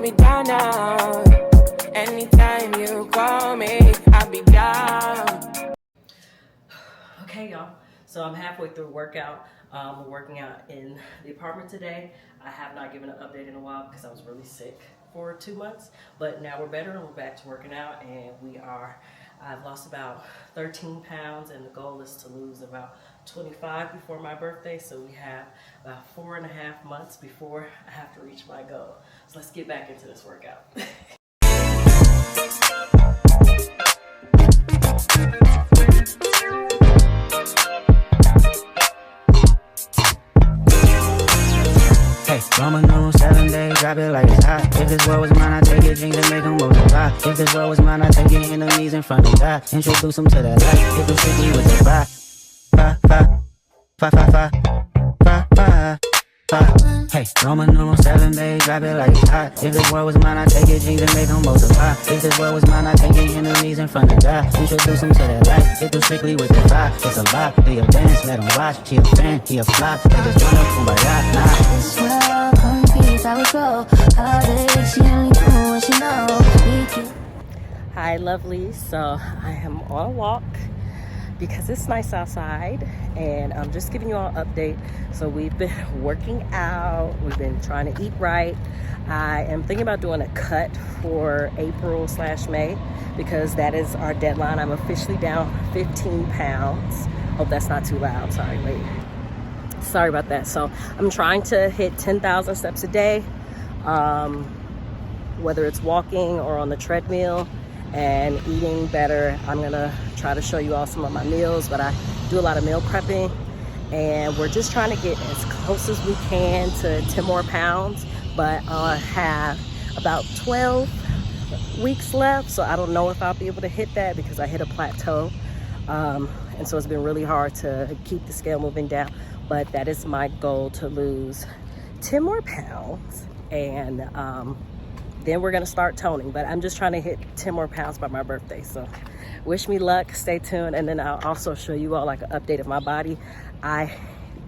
me down now. Anytime you call me, I'll be down. Okay, y'all. So I'm halfway through workout. We're working out in the apartment today. I have not given an update in a while because I was really sick for 2 months. But now we're better and we're back to working out, and I've lost about 13 pounds, and the goal is to lose about 25 before my birthday. So we have about 4.5 months before I have to reach my goal. So let's get back into this workout. Hey, Roman numeral 7 days, drop it like it's hot. If this world was mine, I'd take your dreams and make them multiply. If this world was mine, I'd take your enemies in front of God. Introduce them to that life, hit them strictly with the fire. Hey, Roman numeral 7 days, drop it like it's hot. If this world was mine, I'd take your dreams and make them multiply. If this world was mine, I'd take your enemies in front of God. Introduce them to that life, hit them strictly with the fire. It's a lie, do your dance, let them watch. She a fan, he a flop, they just wanna kumbaya, nah. This world, concrete, how we grow. All day, she only do what she know. Hi, lovely. So I am on a walk because it's nice outside, and I'm just giving you all an update. So we've been working out, we've been trying to eat right. I am thinking about doing a cut for April/May because that is our deadline. I'm officially down 15 pounds. Hope that's not too loud. Sorry about that. So I'm trying to hit 10,000 steps a day, whether it's walking or on the treadmill, and eating better. I'm gonna try to show you all some of my meals, but I do a lot of meal prepping, and we're just trying to get as close as we can to 10 more pounds, but I have about 12 weeks left, so I don't know if I'll be able to hit that because I hit a plateau, and so it's been really hard to keep the scale moving down, but that is my goal, to lose 10 more pounds, and then we're gonna start toning. But I'm just trying to hit 10 more pounds by my birthday. So wish me luck, stay tuned, and then I'll also show you all like an update of my body. I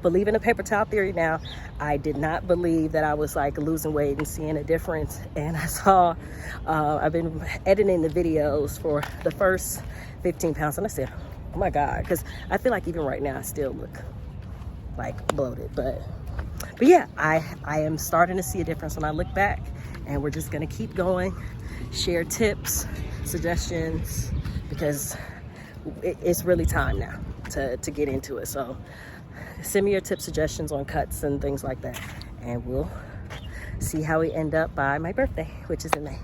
believe in the paper towel theory now. I did not believe that I was like losing weight and seeing a difference. And I saw, I've been editing the videos for the first 15 pounds, and I said, oh my God, because I feel like even right now I still look like bloated. But yeah, I am starting to see a difference when I look back. And we're just gonna keep going, share tips, suggestions, because it's really time now to get into it. So send me your tips, suggestions on cuts and things like that, and we'll see how we end up by my birthday, which is in May.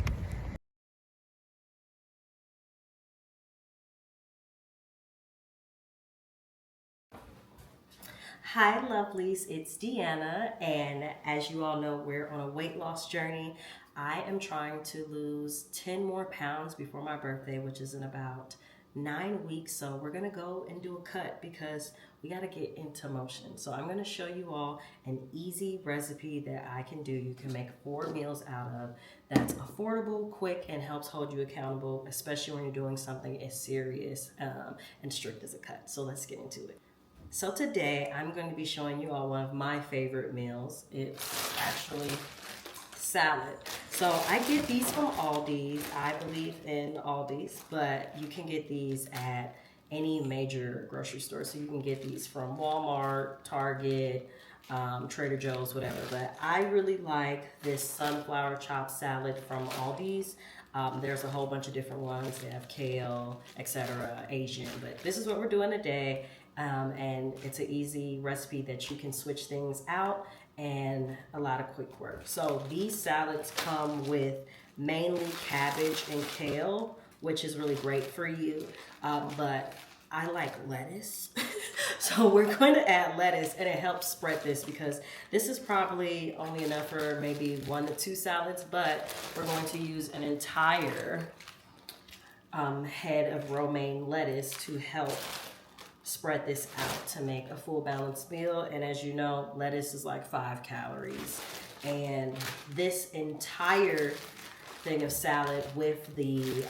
Hi lovelies, it's Deanna, and as you all know, we're on a weight loss journey. I am trying to lose 10 more pounds before my birthday, which is in about 9 weeks. So we're gonna go and do a cut because we gotta get into motion. So I'm gonna show you all an easy recipe that I can do. You can make 4 meals out of, that's affordable, quick, and helps hold you accountable, especially when you're doing something as serious and strict as a cut. So let's get into it. So today I'm going to be showing you all one of my favorite meals. It's actually salad. So I get these from Aldi. I believe in Aldi's, but you can get these at any major grocery store. So you can get these from Walmart, Target, Trader Joe's, whatever. But I really like this sunflower chopped salad from Aldi's. There's a whole bunch of different ones. They have kale, etc., Asian. But this is what we're doing today. And it's an easy recipe that you can switch things out, and a lot of quick work. So these salads come with mainly cabbage and kale, which is really great for you, but I like lettuce. So we're going to add lettuce, and it helps spread this because this is probably only enough for maybe 1 to 2 salads, but we're going to use an entire head of romaine lettuce to help spread this out to make a full balanced meal. And as you know, lettuce is like 5 calories. And this entire thing of salad with the,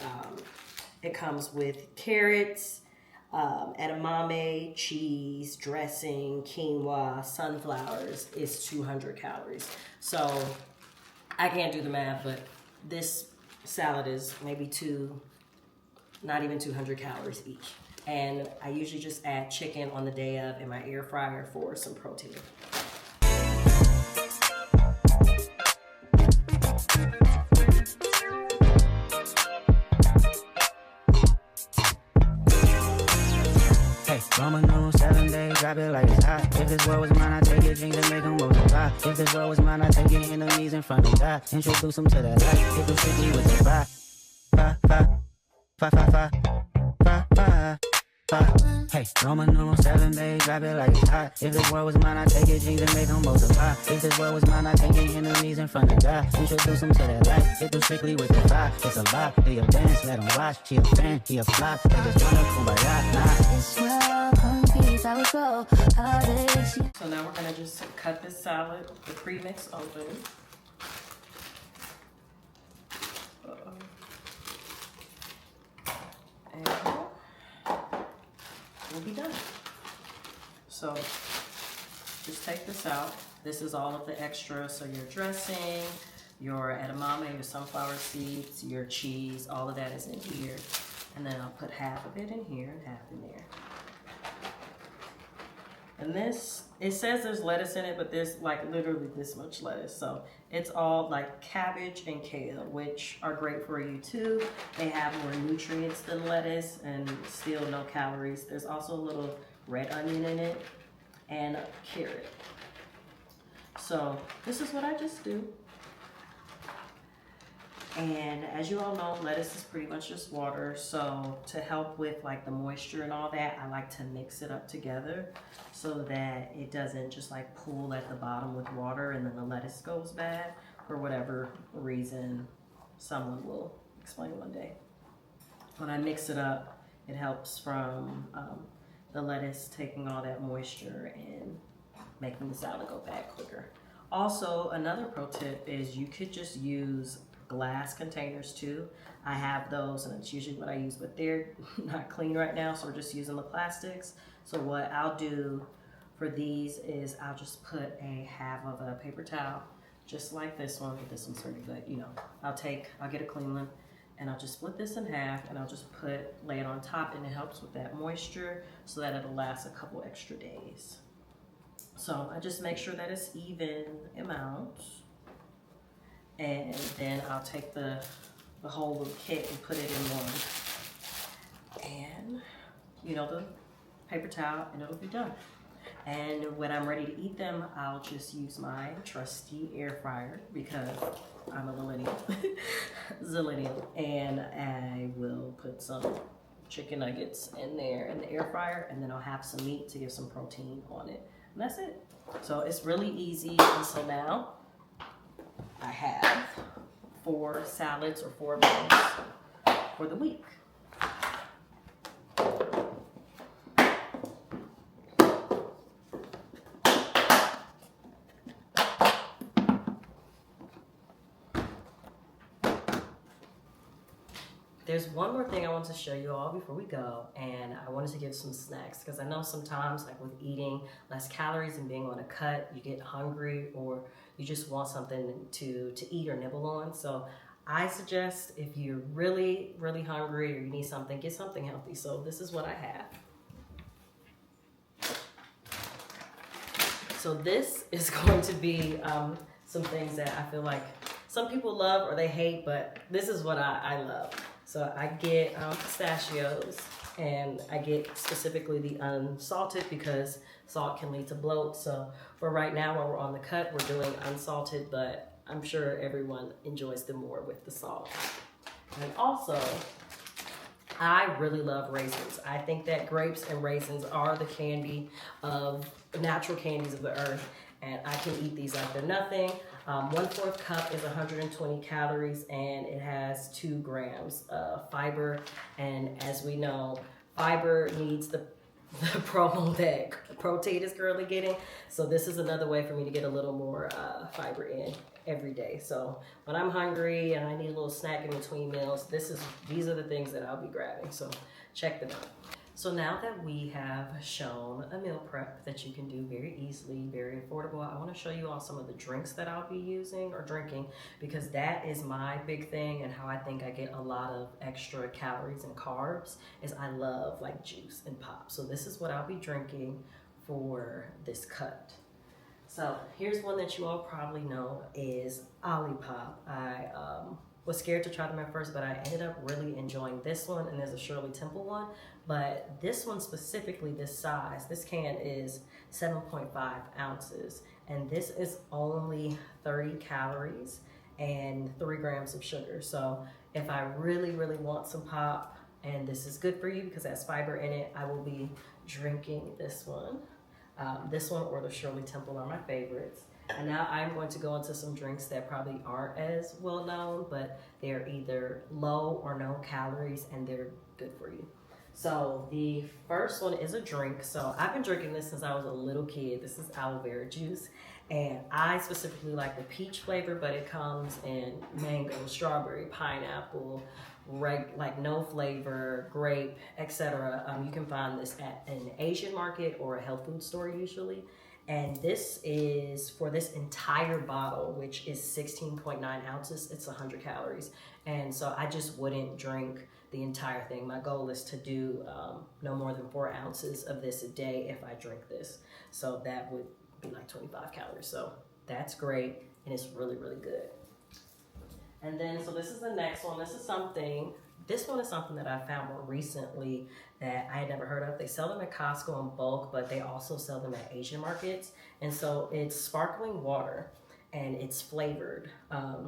it comes with carrots, edamame, cheese, dressing, quinoa, sunflowers, is 200 calories. So I can't do the math, but this salad is maybe not even 200 calories each. And I usually just add chicken on the day of in my air fryer for some protein. Hey, Roman on 7 days, drop it like it's hot. If this world was mine, I take it, dreams and make them multiply. If this world was mine, I take it, enemies in front of God. Introduce them to that life, hit them strictly with the fire. Fire. Hey, Roman on 7 days, drop it like it's hot. If this world was mine, I take it, dreams and make them multiply. If this world was mine, I take it, enemies in front of God. Introduce them to that life, hit them strictly with the fire. It's a lie, they a dance, let them watch. She a fan, he a flop, they just wanna kumbaya, nah. This world confused, I was so how did she? So now we're gonna just cut this salad, the premix open. And we'll be done. So just take this out. This is all of the extra. So your dressing, your edamame, your sunflower seeds, your cheese, all of that is in here. And then I'll put half of it in here and half in there. And this, it says there's lettuce in it, but there's like literally this much lettuce. So it's all like cabbage and kale, which are great for you too. They have more nutrients than lettuce and still no calories. There's also a little red onion in it and a carrot. So this is what I just do. And as you all know, lettuce is pretty much just water. So to help with like the moisture and all that, I like to mix it up together so that it doesn't just like pool at the bottom with water and then the lettuce goes bad for whatever reason. Someone will explain one day. When I mix it up, it helps from the lettuce taking all that moisture and making the salad go bad quicker. Also, another pro tip is you could just use glass containers too. I have those and it's usually what I use, but they're not clean right now, so we're just using the plastics. So what I'll do for these is I'll just put a half of a paper towel, just like this one, but this one's pretty good, you know. I'll get a clean one and I'll just split this in half and I'll just lay it on top, and it helps with that moisture so that it'll last a couple extra days. So I just make sure that it's even amount. And then I'll take the whole little kit and put it in one. And, you know, the paper towel, and it'll be done. And when I'm ready to eat them, I'll just use my trusty air fryer because I'm a zillennial. And I will put some chicken nuggets in there in the air fryer, and then I'll have some meat to give some protein on it. And that's it. So it's really easy. And so now I have 4 salads or 4 meals for the week. There's one more thing I want to show you all before we go, and I wanted to give some snacks because I know sometimes, like with eating less calories and being on a cut, you get hungry or you just want something to eat or nibble on. So I suggest if you're really, really hungry or you need something, get something healthy. So this is what I have. So this is going to be some things that I feel like some people love or they hate, but this is what I love. So I get pistachios, and I get specifically the unsalted because salt can lead to bloat. So for right now, while we're on the cut, we're doing unsalted, but I'm sure everyone enjoys them more with the salt. And also, I really love raisins. I think that grapes and raisins are the natural candies of the earth, and I can eat these like they're nothing. 1/4 cup is 120 calories, and it has 2 grams of fiber. And as we know, fiber needs the promo that protein is currently getting. So this is another way for me to get a little more fiber in every day. So when I'm hungry and I need a little snack in between meals, these are the things that I'll be grabbing. So check them out. So now that we have shown a meal prep that you can do very easily, very affordable, I want to show you all some of the drinks that I'll be using or drinking, because that is my big thing, and how I think I get a lot of extra calories and carbs is I love like juice and pop. So this is what I'll be drinking for this cut. So here's one that you all probably know is Olipop. I was scared to try them at first, but I ended up really enjoying this one, and there's a Shirley Temple one. But this one specifically, this size, this can is 7.5 ounces, and this is only 30 calories and 3 grams of sugar. So if I really, really want some pop, and this is good for you because it has fiber in it, I will be drinking this one. This one or the Shirley Temple are my favorites. And now I'm going to go into some drinks that probably aren't as well known, but they're either low or no calories, and they're good for you. So the first one is a drink. So I've been drinking this since I was a little kid. This is aloe vera juice, and I specifically like the peach flavor, but it comes in mango, strawberry, pineapple, like no flavor, grape, etc. You can find this at an Asian market or a health food store usually. And this is for this entire bottle, which is 16.9 ounces. It's 100 calories. And so I just wouldn't drink the entire thing. My goal is to do no more than 4 ounces of this a day if I drink this. So that would be like 25 calories. So that's great, and it's really, really good. And then, so this is the next one. This one is something that I found more recently that I had never heard of. They sell them at Costco in bulk, but they also sell them at Asian markets. And so it's sparkling water, and it's flavored.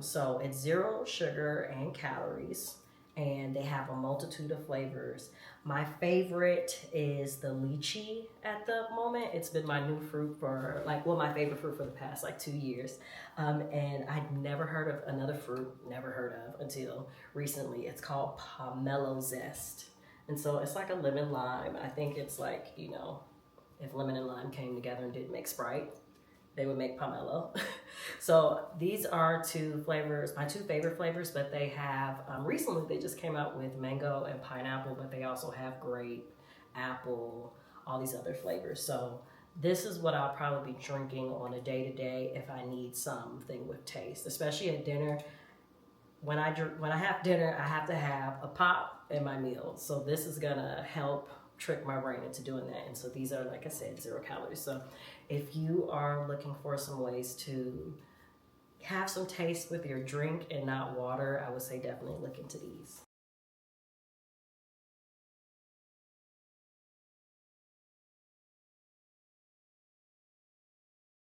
So it's 0 sugar and calories, and they have a multitude of flavors. My favorite is the lychee at the moment. It's been my new fruit for my favorite fruit for the past 2 years. And I'd never heard of another fruit, until recently. It's called pomelo zest. And so it's like a lemon lime. I think it's like, if lemon and lime came together and didn't make Sprite, they would make pomelo. So these are 2 flavors, my 2 favorite flavors, but they have, recently they just came out with mango and pineapple, but they also have grape, apple, all these other flavors. So this is what I'll probably be drinking on a day-to-day if I need something with taste, especially at dinner. When I have dinner, I have to have a pop in my meal. So this is gonna help trick my brain into doing that. And so these are, like I said, 0 calories. So if you are looking for some ways to have some taste with your drink and not water, I would say definitely look into these.